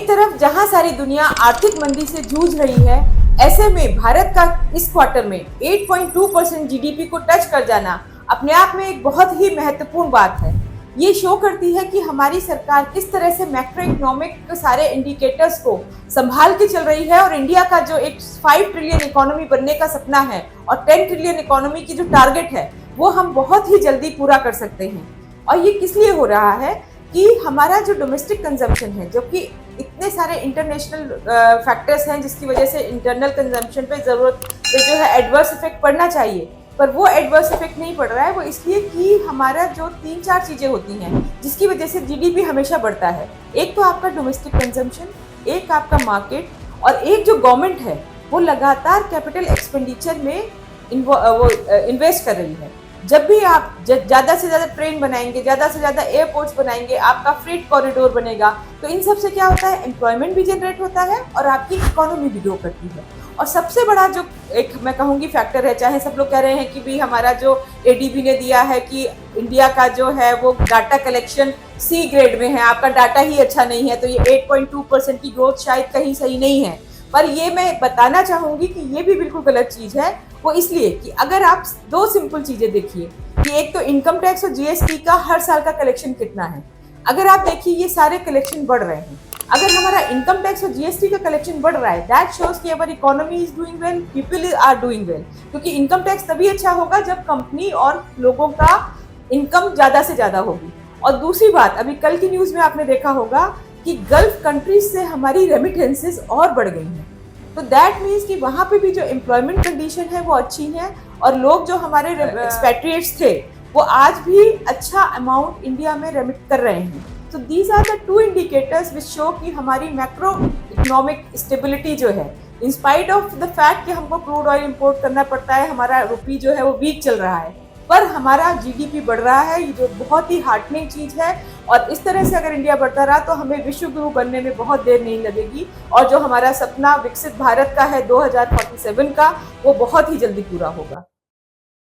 तरफ जहां सारी दुनिया आर्थिक मंदी से जूझ रही है, ऐसे में भारत का इस क्वार्टर में 8.2% जीडीपी को टच कर जाना अपने आप में एक बहुत ही महत्वपूर्ण बात है। ये शो करती है कि हमारी सरकार किस तरह से मैक्रो इकोनॉमिक सारे इंडिकेटर्स को संभाल के चल रही है और इंडिया का जो एक 5 ट्रिलियन इकोनॉमी बनने का सपना है और 10 ट्रिलियन इकोनॉमी की जो टारगेट है वो हम बहुत ही जल्दी पूरा कर सकते हैं। और ये किस लिए हो रहा है कि हमारा जो डोमेस्टिक कंजम्पशन है, जो कि इतने सारे इंटरनेशनल फैक्टर्स हैं जिसकी वजह से इंटरनल कंजम्पशन पे ज़रूरत पे जो है एडवर्स इफेक्ट पड़ना चाहिए, पर वो एडवर्स इफेक्ट नहीं पड़ रहा है। वो इसलिए कि हमारा जो 3-4 चीज़ें होती हैं जिसकी वजह से जीडीपी हमेशा बढ़ता है। एक तो आपका डोमेस्टिक कंजम्पशन, एक आपका मार्केट, और एक जो गवर्नमेंट है वो लगातार कैपिटल एक्सपेंडिचर में इन्वेस्ट कर रही है। जब भी आप ज़्यादा से ज़्यादा ट्रेन बनाएंगे, ज़्यादा से ज़्यादा एयरपोर्ट्स बनाएंगे, आपका फ्रेट कॉरिडोर बनेगा, तो इन सब से क्या होता है, एम्प्लॉयमेंट भी जनरेट होता है और आपकी इकोनॉमी भी ग्रो करती है। और सबसे बड़ा जो एक मैं कहूँगी फैक्टर है, चाहे सब लोग कह रहे हैं कि भी हमारा जो एडीबी ने दिया है कि इंडिया का जो है वो डाटा कलेक्शन सी ग्रेड में है, आपका डाटा ही अच्छा नहीं है, तो ये 8.2% की ग्रोथ शायद कहीं सही नहीं है। पर ये मैं बताना चाहूँगी कि ये भी बिल्कुल गलत चीज़ है। वो इसलिए कि अगर आप दो सिंपल चीज़ें देखिए कि एक तो इनकम टैक्स और जीएसटी का हर साल का कलेक्शन कितना है। अगर आप देखिए ये सारे कलेक्शन बढ़ रहे हैं। अगर हमारा इनकम टैक्स और जीएसटी का कलेक्शन बढ़ रहा है, दैट शोज कि our economy is doing well, people are doing well. क्योंकि इनकम टैक्स तभी अच्छा होगा जब कंपनी और लोगों का इनकम ज़्यादा से ज़्यादा होगी। और दूसरी बात, अभी कल की न्यूज़ में आपने देखा होगा कि गल्फ कंट्रीज से हमारी रेमिटेंसेस और बढ़ गई हैं। तो दैट मीन्स कि वहाँ पे भी जो एम्प्लॉयमेंट कंडीशन है वो अच्छी है और लोग जो हमारे एक्सपेट्रिएट्स थे वो आज भी अच्छा अमाउंट इंडिया में रेमिट कर रहे हैं। तो these are the two indicators which show कि हमारी मैक्रो इकोनॉमिक स्टेबिलिटी जो है, in spite of the fact कि हमको क्रूड ऑयल इंपोर्ट करना पड़ता है, हमारा रुपी जो है वो वीक चल रहा है, पर हमारा जीडीपी बढ़ रहा है, ये जो बहुत ही हार्टनिंग चीज़ है। और इस तरह से अगर इंडिया बढ़ता रहा तो हमें विश्व गुरु बनने में बहुत देर नहीं लगेगी और जो हमारा सपना विकसित भारत का है 2047 का, वो बहुत ही जल्दी पूरा होगा।